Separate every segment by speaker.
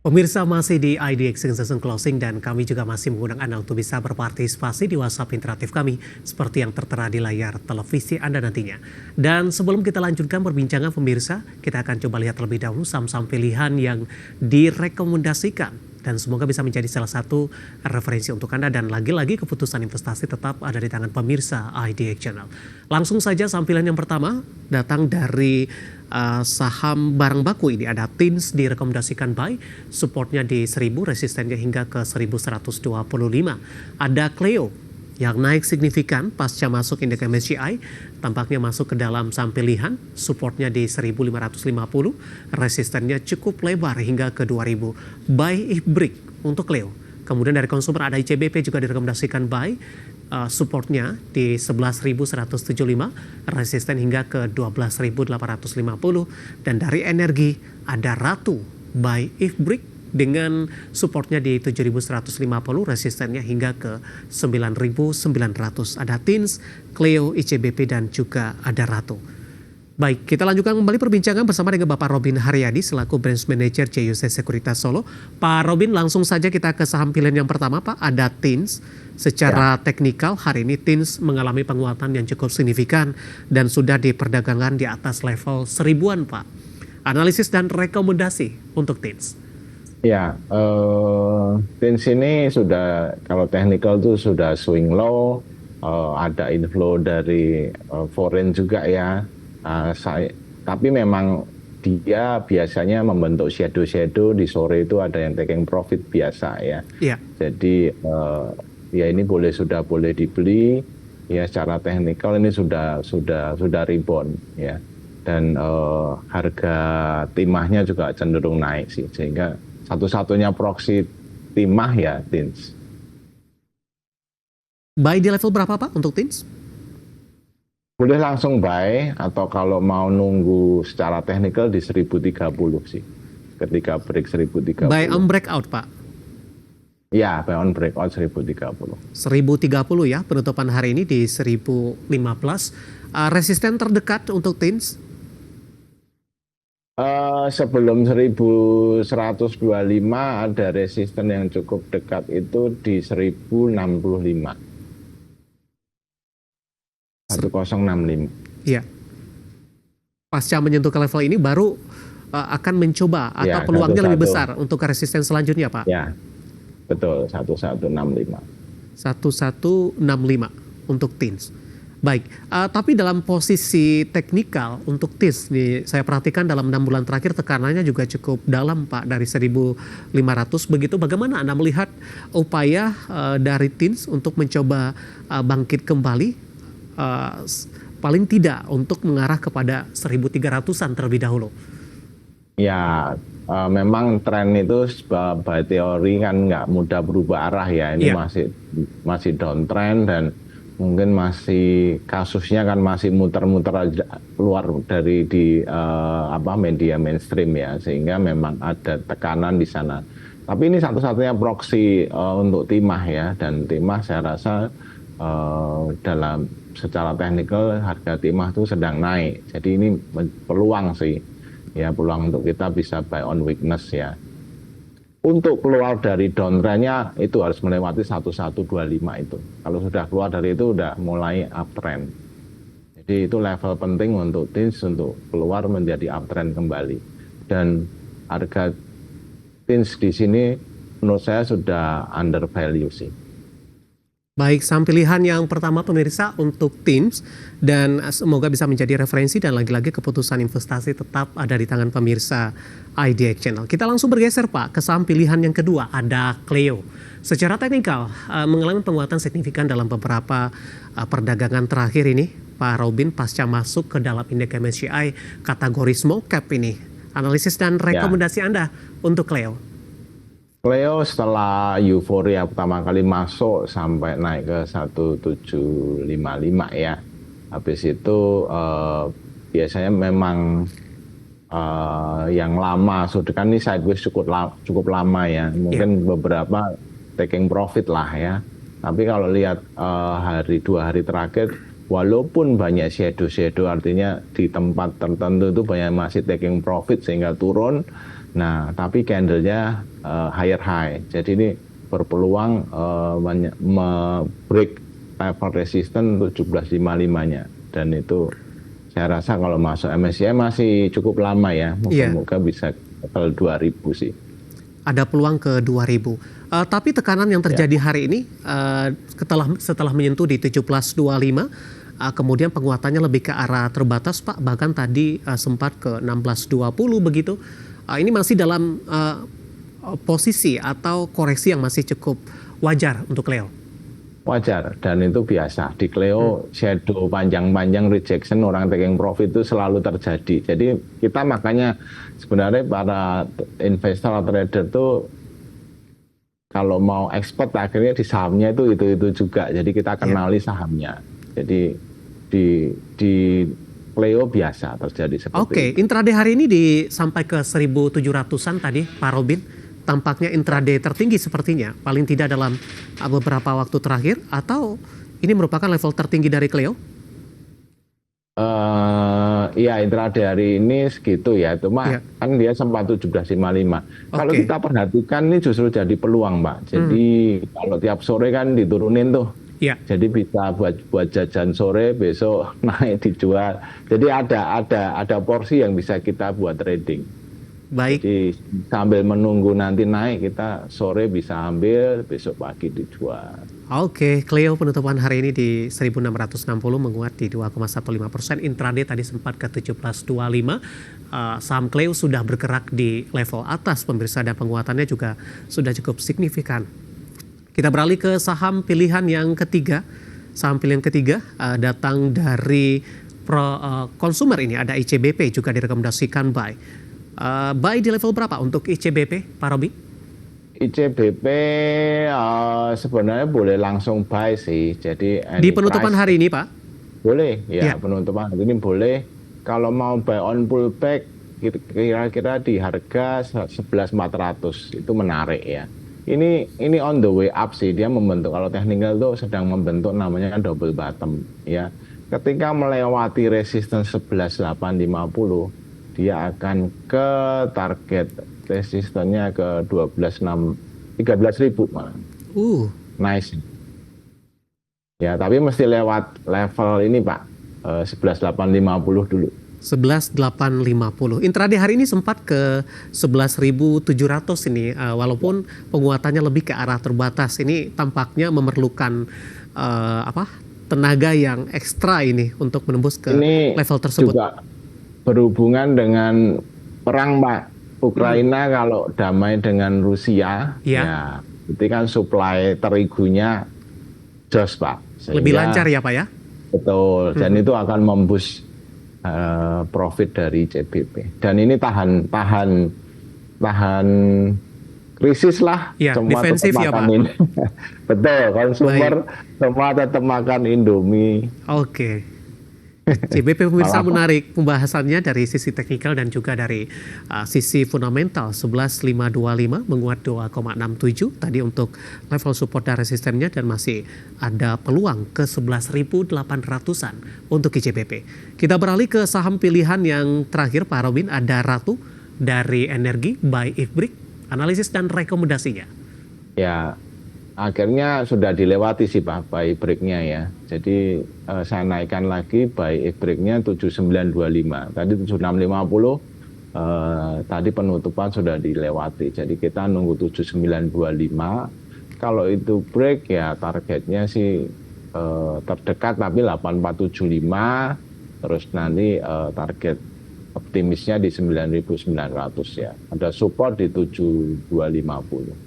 Speaker 1: Pemirsa masih di IDX Season Closing dan kami juga masih mengundang Anda untuk bisa berpartisipasi di WhatsApp interaktif kami seperti yang tertera di layar televisi Anda nantinya. Dan sebelum kita lanjutkan perbincangan pemirsa, kita akan coba lihat terlebih dahulu saham-saham pilihan yang direkomendasikan dan semoga bisa menjadi salah satu referensi untuk Anda dan lagi-lagi keputusan investasi tetap ada di tangan pemirsa IDX Channel. Langsung saja saham pilihan yang pertama datang dari saham barang baku ini ada TINS direkomendasikan buy, supportnya di 1000, resistennya hingga ke 1125. Ada Cleo yang naik signifikan pasca masuk indeks MSCI, tampaknya masuk ke dalam saham pilihan, supportnya di 1550, resistennya cukup lebar hingga ke 2000. Buy if break untuk Cleo. Kemudian dari konsumer ada ICBP juga direkomendasikan buy, supportnya di 11.175, resisten hingga ke 12.850, dan dari energi ada Ratu buy if break dengan supportnya di 7.150, resistennya hingga ke 9.900. Ada TINS, Cleo, ICBP dan juga ada Ratu. Baik, kita lanjutkan kembali perbincangan bersama dengan Bapak Robin Haryadi selaku Branch Manager CUC Sekuritas Solo. Pak Robin, langsung saja kita ke saham pilihan yang pertama, Pak. Ada TINS. Secara teknikal hari ini TINS mengalami penguatan yang cukup signifikan dan sudah diperdagangkan di atas level 1000-an, Pak. Analisis dan rekomendasi untuk TINS.
Speaker 2: Ya, TINS ini sudah, kalau teknikal itu sudah swing low, ada inflow dari foreign juga ya. Tapi memang dia biasanya membentuk shadow di sore itu ada yang taking profit biasa ya.
Speaker 1: Yeah.
Speaker 2: Jadi ya ini sudah boleh dibeli ya, secara teknikal ini sudah rebound ya, dan harga timahnya juga cenderung naik sih, sehingga satu-satunya proksi timah ya TINS.
Speaker 1: Buy di level berapa Pak untuk TINS?
Speaker 2: Boleh langsung buy, atau kalau mau nunggu secara teknikal di 1030 sih. Ketika break 1030.
Speaker 1: Buy on breakout, Pak?
Speaker 2: Ya, buy on breakout 1030.
Speaker 1: 1030 ya, penutupan hari ini di 1015. Resisten terdekat untuk TINS?
Speaker 2: Sebelum 1125 ada resisten yang cukup dekat itu di 1065. 1065.
Speaker 1: Iya. Pasca menyentuh ke level ini baru akan mencoba atau
Speaker 2: ya,
Speaker 1: peluangnya lebih besar untuk resisten selanjutnya, Pak?
Speaker 2: Ya, betul, 1165.
Speaker 1: 1165 untuk TINS. Baik, tapi dalam posisi teknikal untuk TINS nih, saya perhatikan dalam 6 bulan terakhir tekanannya juga cukup dalam, Pak, dari 1500 begitu. Bagaimana Anda melihat upaya dari TINS untuk mencoba bangkit kembali, paling tidak untuk mengarah kepada 1300-an terlebih dahulu?
Speaker 2: Ya, memang tren itu by teori kan nggak mudah berubah arah ya. Ini masih downtrend dan mungkin masih kasusnya kan masih muter-muter keluar dari media mainstream ya, sehingga memang ada tekanan di sana. Tapi ini satu-satunya proksi untuk timah ya, dan timah saya rasa secara teknikal harga timah itu sedang naik. Jadi ini peluang sih ya, peluang untuk kita bisa buy on weakness ya. Untuk keluar dari downtrendnya itu harus melewati 1125 itu. Kalau sudah keluar dari itu udah mulai uptrend. Jadi itu level penting untuk TINS untuk keluar menjadi uptrend kembali. Dan harga TINS di sini menurut saya sudah under value sih.
Speaker 1: Baik, saham pilihan yang pertama pemirsa untuk TINS, dan semoga bisa menjadi referensi dan lagi-lagi keputusan investasi tetap ada di tangan pemirsa IDX Channel. Kita langsung bergeser Pak ke saham pilihan yang kedua, ada Cleo. Secara teknikal mengalami penguatan signifikan dalam beberapa perdagangan terakhir ini, Pak Robin, pasca masuk ke dalam indeks MSCI kategori small cap ini. Analisis dan rekomendasi Anda untuk Cleo.
Speaker 2: Cleo setelah euforia pertama kali masuk sampai naik ke 1755 ya. Habis itu biasanya memang yang lama sudah kan ini sideways cukup lama ya. Mungkin beberapa taking profit lah ya. Tapi kalau lihat 2 hari terakhir walaupun banyak shadow artinya di tempat tertentu itu banyak masih taking profit sehingga turun. Nah, tapi candlenya higher high. Jadi ini berpeluang break level resistance 1755-nya. Dan itu saya rasa kalau masuk MSCI masih cukup lama ya. Moga-moga bisa level 2000 sih.
Speaker 1: Ada peluang ke 2000. Tapi tekanan yang terjadi hari ini setelah menyentuh di 1725, kemudian penguatannya lebih ke arah terbatas Pak, bahkan tadi sempat ke 1620 begitu. Ini masih dalam posisi atau koreksi yang masih cukup wajar untuk Cleo?
Speaker 2: Wajar, dan itu biasa. Di Cleo shadow panjang-panjang rejection orang taking profit itu selalu terjadi. Jadi kita makanya sebenarnya para investor atau trader tuh kalau mau ekspor akhirnya di sahamnya itu juga. Jadi kita kenali sahamnya. Jadi di Cleo biasa terjadi seperti itu.
Speaker 1: Oke, intraday hari ini sampai ke 1.700-an tadi Pak Robin. Tampaknya intraday tertinggi sepertinya, paling tidak dalam beberapa waktu terakhir, atau ini merupakan level tertinggi dari Cleo?
Speaker 2: Iya, intraday hari ini segitu ya, cuma kan dia sempat 1755. Kalau kita perhatikan ini justru jadi peluang, Pak. Jadi kalau tiap sore kan diturunin tuh. Jadi bisa buat jajan sore, besok naik dijual. Jadi ada porsi yang bisa kita buat trading.
Speaker 1: Baik.
Speaker 2: Jadi sambil menunggu nanti naik, kita sore bisa ambil, besok pagi dijual.
Speaker 1: Oke, Cleo penutupan hari ini di 1.660 menguat di 2,15%. Intraday tadi sempat ke 1725. Saham Cleo sudah bergerak di level atas pemirsa, dan penguatannya juga sudah cukup signifikan. Kita beralih ke saham pilihan yang ketiga. Saham pilihan ketiga datang dari konsumer ini, ada ICBP juga direkomendasikan buy. Buy di level berapa untuk ICBP, Pak Robi?
Speaker 2: ICBP sebenarnya boleh langsung buy sih. Jadi
Speaker 1: di penutupan hari ini, Pak?
Speaker 2: Boleh, ya. Penutupan hari ini boleh. Kalau mau buy on pullback, kira-kira di harga 11.400 itu menarik ya. Ini on the way up sih, dia membentuk, kalau technical tuh sedang membentuk namanya double bottom ya. Ketika melewati resistance 11.850, dia akan ke target resistennya ke 13.000 malah. Nice. Ya, tapi mesti lewat level ini, Pak. 11.850 dulu.
Speaker 1: 11.850. Intraday hari ini sempat ke 11.700 ini, walaupun penguatannya lebih ke arah terbatas. Ini tampaknya memerlukan tenaga yang ekstra ini untuk menembus ke level tersebut.
Speaker 2: Juga berhubungan dengan perang, Pak. Ukraina kalau damai dengan Rusia, ya itu kan supply terigunya jos, Pak. Sehingga,
Speaker 1: lebih lancar ya, Pak ya?
Speaker 2: Betul, dan itu akan memboost profit dari CBP. Dan ini tahan krisis lah.
Speaker 1: Semua defensif ya, Pak?
Speaker 2: Betul, konsumer semua tetap makan Indomie.
Speaker 1: Oke. CBP pemirsa menarik pembahasannya dari sisi teknikal dan juga dari sisi fundamental. 11.525 menguat 2,67 tadi untuk level support dan resistennya, dan masih ada peluang ke 11.800-an untuk ICBP. Kita beralih ke saham pilihan yang terakhir, Pak Robin. Ada Ratu dari Energi by IFBRIK, analisis dan rekomendasinya.
Speaker 2: Ya, akhirnya sudah dilewati sih, Pak, buy break-nya ya. Jadi saya naikkan lagi buy break-nya 7925. Tadi 7650, tadi penutupan sudah dilewati. Jadi kita nunggu 7925. Kalau itu break ya targetnya sih terdekat, tapi 8475. Terus nanti target optimisnya di 9.900 ya. Ada support di 7250.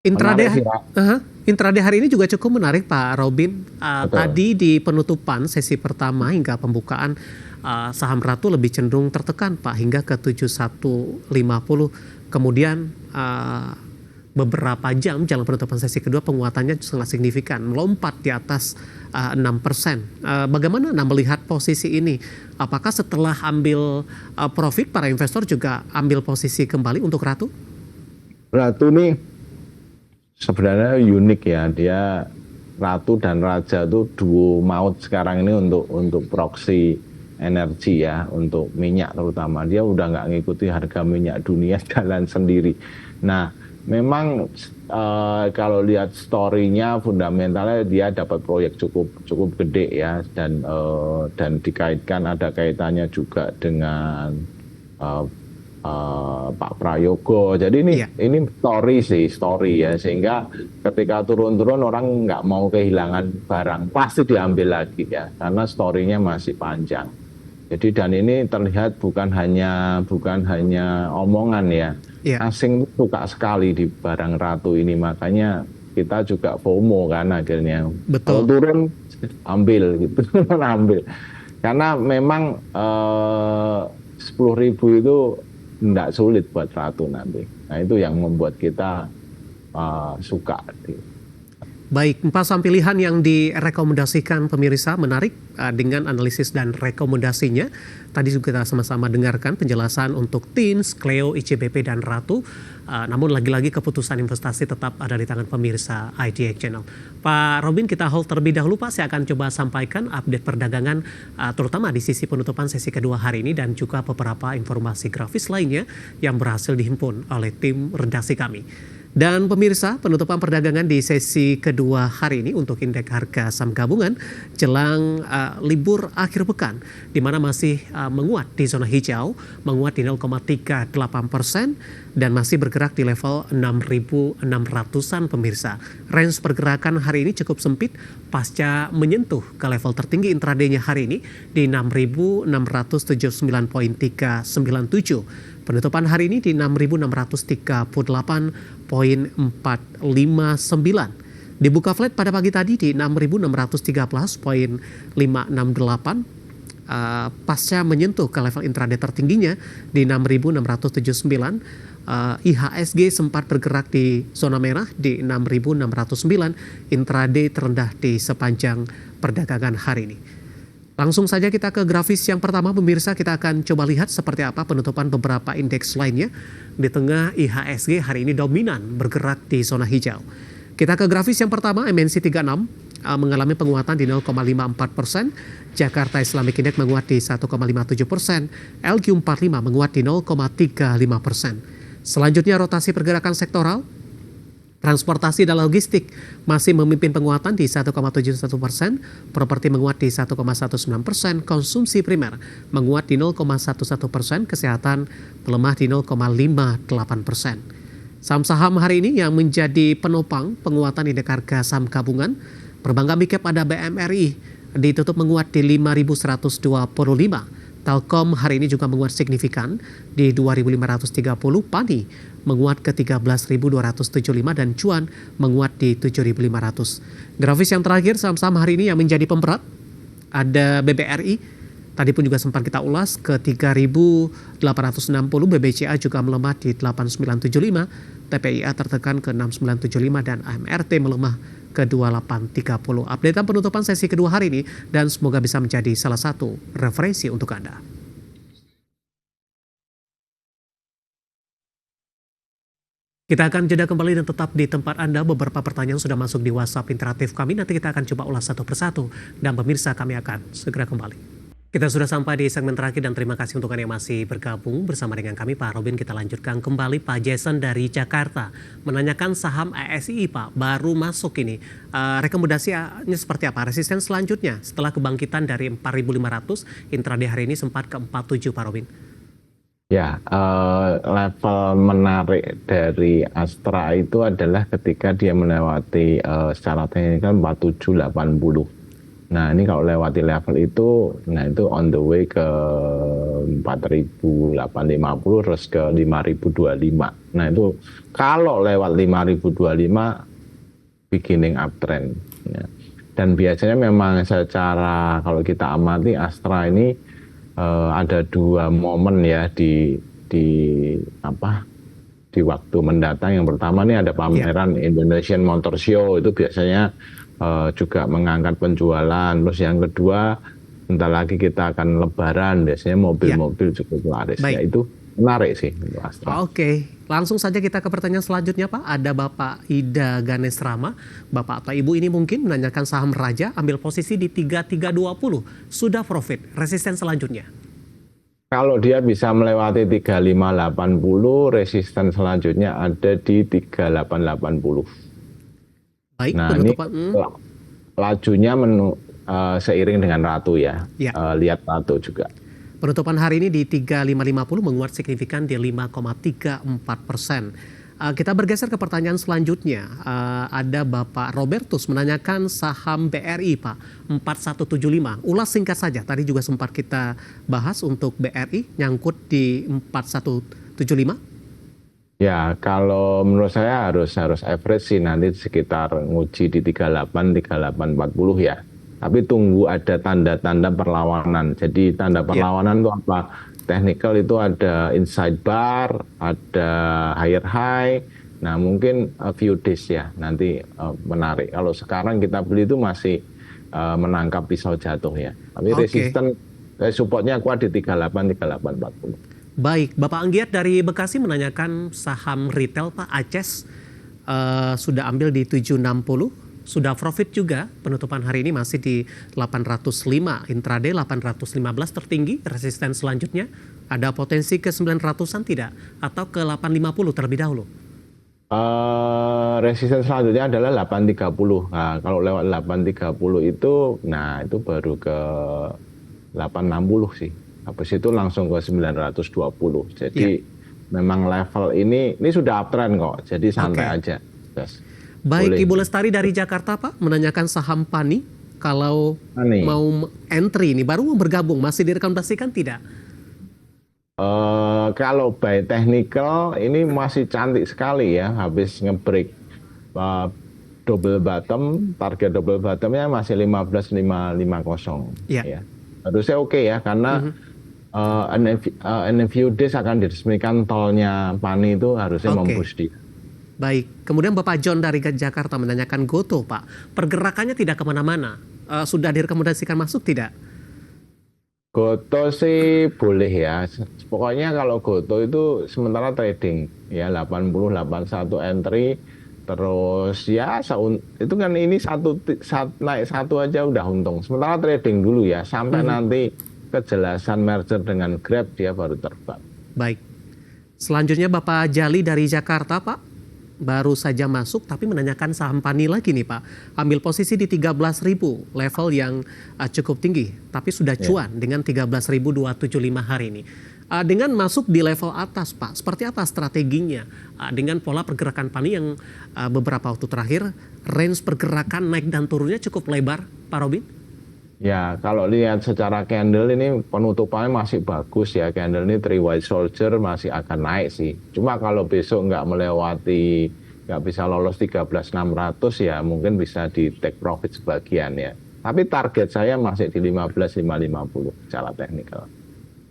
Speaker 1: Intraday hari ini juga cukup menarik, Pak Robin. Tadi di penutupan sesi pertama hingga pembukaan, saham Ratu lebih cenderung tertekan, Pak, hingga ke 7150. Kemudian beberapa jam jalan penutupan sesi kedua, penguatannya sangat signifikan, melompat di atas 6%. Bagaimana Anda melihat posisi ini? Apakah setelah ambil profit, para investor juga ambil posisi kembali untuk Ratu?
Speaker 2: Ratu nih sebenarnya unik ya, dia Ratu dan Raja itu duo maut sekarang ini untuk proxy energi ya, untuk minyak terutama. Dia udah nggak ngikuti harga minyak dunia, jalan sendiri. Nah, memang kalau lihat story-nya, fundamentalnya dia dapat proyek cukup gede ya, dan dikaitkan, ada kaitannya juga dengan Pak Prayogo. Jadi ini story ya, sehingga ketika turun-turun orang nggak mau kehilangan barang, pasti diambil lagi ya, karena story-nya masih panjang. Jadi dan ini terlihat bukan hanya omongan ya. Asing suka sekali di barang Ratu ini, makanya kita juga FOMO kan akhirnya.
Speaker 1: Betul.
Speaker 2: Kalau turun ambil gitu, ambil. Karena memang 10.000 itu tidak sulit buat Ratu nanti. Nah itu yang membuat kita suka.
Speaker 1: Baik, 4 saham pilihan yang direkomendasikan pemirsa menarik dengan analisis dan rekomendasinya. Tadi juga kita sama-sama dengarkan penjelasan untuk TINS, Cleo, ICBP, dan Ratu. Namun lagi-lagi keputusan investasi tetap ada di tangan pemirsa IDX Channel. Pak Robin, kita hold terlebih dahulu Pak. Saya akan coba sampaikan update perdagangan terutama di sisi penutupan sesi kedua hari ini dan juga beberapa informasi grafis lainnya yang berhasil dihimpun oleh tim redaksi kami. Dan pemirsa, penutupan perdagangan di sesi kedua hari ini untuk indeks harga saham gabungan jelang libur akhir pekan, di mana masih menguat di zona hijau, menguat di 0,38% dan masih bergerak di level 6.600-an pemirsa. Range pergerakan hari ini cukup sempit pasca menyentuh ke level tertinggi intraday-nya hari ini di 6.679.397. Penutupan hari ini di 6.638,459. Dibuka flat pada pagi tadi di 6.613,568. Pasca menyentuh ke level intraday tertingginya di 6.679. IHSG sempat bergerak di zona merah di 6.609. Intraday terendah di sepanjang perdagangan hari ini. Langsung saja kita ke grafis yang pertama pemirsa, kita akan coba lihat seperti apa penutupan beberapa indeks lainnya. Di tengah IHSG hari ini dominan bergerak di zona hijau. Kita ke grafis yang pertama, MNC 36 mengalami penguatan di 0,54%, Jakarta Islamic Index menguat di 1,57%, LQ45 menguat di 0,35%. Selanjutnya rotasi pergerakan sektoral. Transportasi dan logistik masih memimpin penguatan di 1,71%, properti menguat di 1,19%, konsumsi primer menguat di 0,11%, kesehatan melemah di 0,58%. Saham-saham hari ini yang menjadi penopang penguatan indeks harga saham gabungan, perbankan big cap ada BMRI ditutup menguat di 5.125. Telkom hari ini juga menguat signifikan di 2.530, PANI menguat ke 13.275 dan Cuan menguat di 7.500. Grafis yang terakhir saham-saham hari ini yang menjadi pemberat ada BBRI, tadi pun juga sempat kita ulas ke 3.860, BBCA juga melemah di 8.975, TPIA tertekan ke 6.975 dan AMRT melemah ke 2830. Updatean penutupan sesi kedua hari ini dan semoga bisa menjadi salah satu referensi untuk Anda. Kita akan jeda kembali dan tetap di tempat Anda. Beberapa pertanyaan sudah masuk di WhatsApp interaktif kami. Nanti kita akan coba ulas satu persatu. Dan pemirsa, kami akan segera kembali. Kita sudah sampai di segmen terakhir dan terima kasih untuk Anda yang masih bergabung bersama dengan kami Pak Robin. Kita lanjutkan kembali Pak Jason dari Jakarta menanyakan saham ASI Pak, baru masuk ini. Rekomendasinya seperti apa? Resisten selanjutnya setelah kebangkitan dari 4.500 intraday hari ini sempat ke 47 Pak Robin.
Speaker 2: Ya, level menarik dari Astra itu adalah ketika dia melewati secara teknikal 4780. Nah ini kalau lewati level itu, nah itu on the way ke 4.850 terus ke 5.025. Nah itu kalau lewat 5.025 beginning uptrend. Ya. Dan biasanya memang secara kalau kita amati Astra ini ada dua momen ya di waktu mendatang. Yang pertama ini ada pameran Indonesian Motor Show, itu biasanya juga mengangkat penjualan. Terus yang kedua, bentar lagi kita akan lebaran, biasanya mobil-mobil cukup laris. Ya, itu menarik sih untuk Astra.
Speaker 1: Oke, langsung saja kita ke pertanyaan selanjutnya Pak. Ada Bapak Ida Ganes Rama. Bapak atau Ibu ini mungkin menanyakan saham Raja ambil posisi di 3320. Sudah profit, resisten selanjutnya.
Speaker 2: Kalau dia bisa melewati 3580, resisten selanjutnya ada di 3880.
Speaker 1: Baik,
Speaker 2: Nah,
Speaker 1: penutupan.
Speaker 2: ini lajunya seiring dengan Ratu ya.
Speaker 1: Ya.
Speaker 2: Lihat Ratu juga.
Speaker 1: Penutupan hari ini di 3550 menguat signifikan di 5,34%. Kita bergeser ke pertanyaan selanjutnya. Ada Bapak Robertus menanyakan saham BRI Pak 4175. Ulas singkat saja. Tadi juga sempat kita bahas untuk BRI nyangkut di 4175.
Speaker 2: Ya, kalau menurut saya harus average sih nanti sekitar nguji di 3840 ya. Tapi tunggu ada tanda-tanda perlawanan. Jadi tanda perlawanan itu apa? Technical itu ada inside bar, ada higher high. Nah mungkin a few days ya nanti menarik. Kalau sekarang kita beli itu masih menangkap pisau jatuh ya. Tapi resisten supportnya kuat di 3840.
Speaker 1: Baik, Bapak Anggiat dari Bekasi menanyakan saham retail Pak Aces sudah ambil di 760. Sudah profit juga, penutupan hari ini masih di 805, intraday 815 tertinggi, resisten selanjutnya ada potensi ke 900-an tidak? Atau ke 850 terlebih dahulu?
Speaker 2: Resisten selanjutnya adalah 830. Nah, kalau lewat 830 itu, nah itu baru ke 860 sih. Habis itu langsung ke 920. Jadi memang level ini sudah uptrend kok, jadi santai aja. Yes.
Speaker 1: Baik, Ibu Lestari dari Jakarta Pak menanyakan saham Pani kalau mau entry ini baru mau bergabung masih direkomendasikan tidak?
Speaker 2: Kalau by technical ini masih cantik sekali ya, habis ngebreak double bottom, target double bottomnya masih 15.550 ya. Harusnya oke ya karena in a few days akan diresmikan tolnya Pani itu harusnya memboost dia.
Speaker 1: Baik, kemudian Bapak John dari Jakarta menanyakan Goto Pak, pergerakannya tidak kemana-mana, sudah direkomendasikan masuk tidak?
Speaker 2: Goto sih boleh ya, pokoknya kalau Goto itu sementara trading ya 80-81 entry, terus ya itu kan ini naik satu aja udah untung, sementara trading dulu ya sampai nanti kejelasan merger dengan Grab dia baru terbang.
Speaker 1: Baik, selanjutnya Bapak Jali dari Jakarta Pak. Baru saja masuk tapi menanyakan saham Pani lagi nih Pak. Ambil posisi di 13.000, level yang cukup tinggi. Tapi sudah cuan dengan 13.275 hari ini. Dengan masuk di level atas Pak, seperti apa strateginya? Dengan pola pergerakan Pani yang beberapa waktu terakhir, range pergerakan naik dan turunnya cukup lebar Pak Robin?
Speaker 2: Ya, kalau lihat secara candle ini penutupannya masih bagus ya. Candle ini three white soldier masih akan naik sih. Cuma kalau besok nggak bisa lolos 13.600 ya mungkin bisa di take profit sebagian ya. Tapi target saya masih di 15.550 secara teknikal.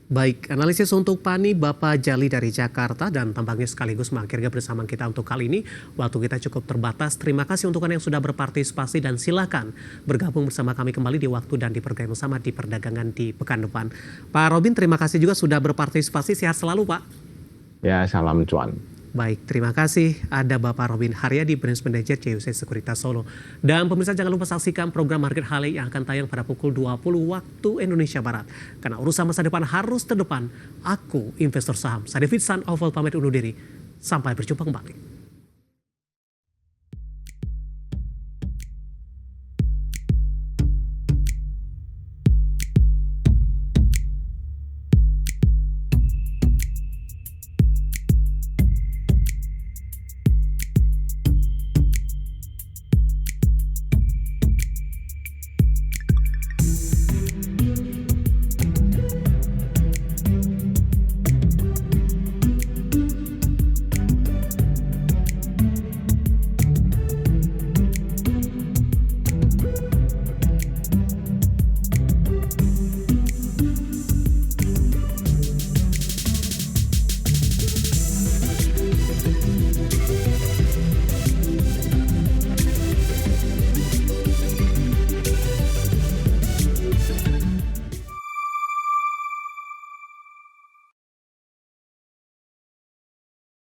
Speaker 1: Baik, analisis untuk Pani Bapak Jali dari Jakarta dan tampaknya sekaligus mengakhiri bersama kita untuk kali ini. Waktu kita cukup terbatas. Terima kasih untuk Anda yang sudah berpartisipasi dan silakan bergabung bersama kami kembali di waktu dan di program bersama di perdagangan di pekan depan. Pak Robin, terima kasih juga sudah berpartisipasi. Sehat selalu Pak.
Speaker 2: Ya, salam cuan.
Speaker 1: Baik, terima kasih. Ada Bapak Robin Haryadi, Branch Manager CUC Sekuritas Solo. Dan pemirsa jangan lupa saksikan program Market Halley yang akan tayang pada pukul 20 waktu Indonesia Barat. Karena urusan masa depan harus terdepan. Aku investor saham. Saya David San Oval pamit undur diri. Sampai berjumpa kembali.